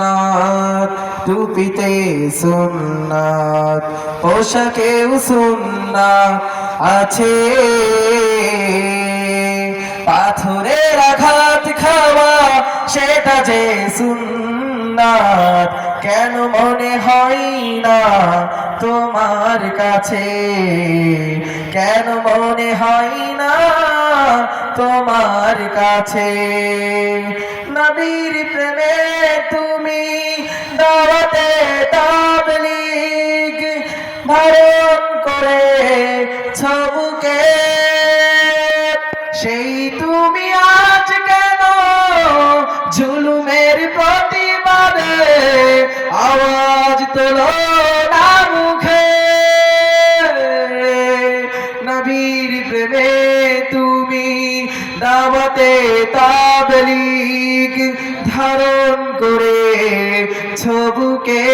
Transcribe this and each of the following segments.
সুন্নাত, টুপিতে সুন্নাত, পোশাকেও সুন্নাত আছে। পাথরের আঘাত খাওয়া সেটা যে সুন্নাত, কেন মনে হয় না তোমার কাছে? কেন মনে হয় না তোমার কাছে? নবীর প্রেমে তুমি দাওয়াতে তাবলীগ ধারণ করে ছবুকে, সেই তুমি আজ কেন জুলুমের প্রতিবাদে আওয়াজ তোলো না মুখে? নবীর প্রেমে তুমি দাওয়াতে তাবলীগ ধারণ করে ছবুকে,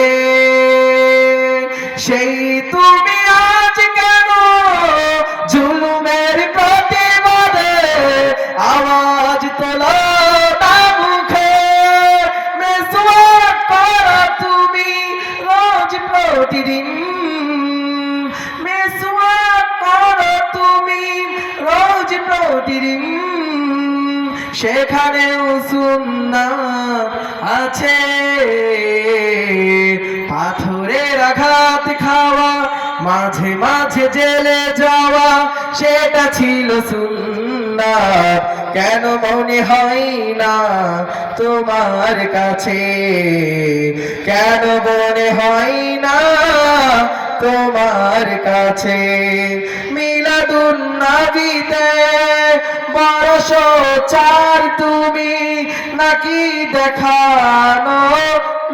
সেই তুমি আজ কেন জুলুমের প্রতিবাদে আওয়াজ তোলো না মুখে? মেসওয়াক করো তুমি রোজ প্রতিদিন, মেসওয়াক করো তুমি রোজ প্রতিদিন, সেখানেও সুন্নাত আছে। পাথরের আঘাত খাওয়া, মাঝে মাঝে জেলে যাওয়া, সেটা ছিল সুন্নাত, কেন মনে হয় না তোমার কাছে? কেন মনে হয় না তোমার কাছে? মিলাদুন নবীতে বড় সোচ্চার তুমি, নাকি দেখানো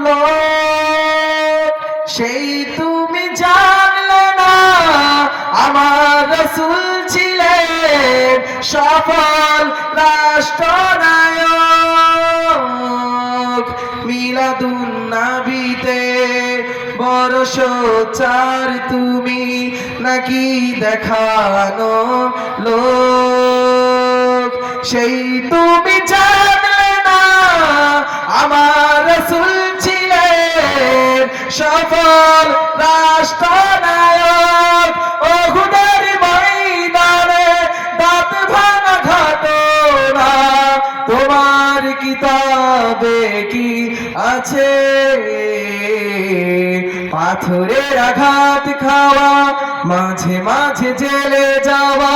লোক? সেই তুমি জানলে না আমার রাসূল ছিলেন সফল রাষ্ট্রনায়ক। মিলাদুন নবীতে বড় সোচ্চার তুমি, নাকি দেখানো লোক? সেই তুমি জানলে না আমার রাসূল ছিলেন সফল রাষ্ট্রনায়ক। উহুদের ময়দানে দাঁত ভাঙা ঘটনা তোমার কিতাবে কি আছে? পাথরের আঘাত খাওয়া, মাঝে মাঝে জেলে যাওয়া,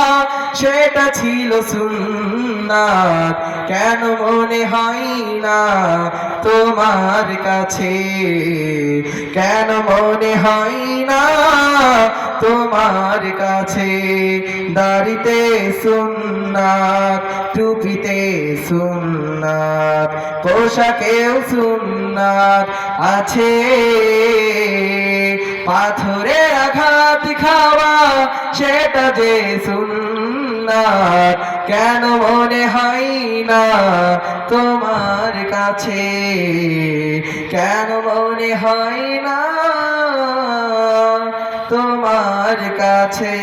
সেটা ছিল সুন্নাত, কেন মনে হয় না তোমার কাছে? কেন মনে হয় না তোমার কাছে? দাড়িতে সুন্নাত, টুপিতে সুন্নাত, পোশাকেও সুন্নাত আছে। পাথরের আঘাত খাওয়া সেটা যে সুন্নাত, কেন মনে হয় না তোমার কাছে? কেন মনে হয় না তোমার কাছে?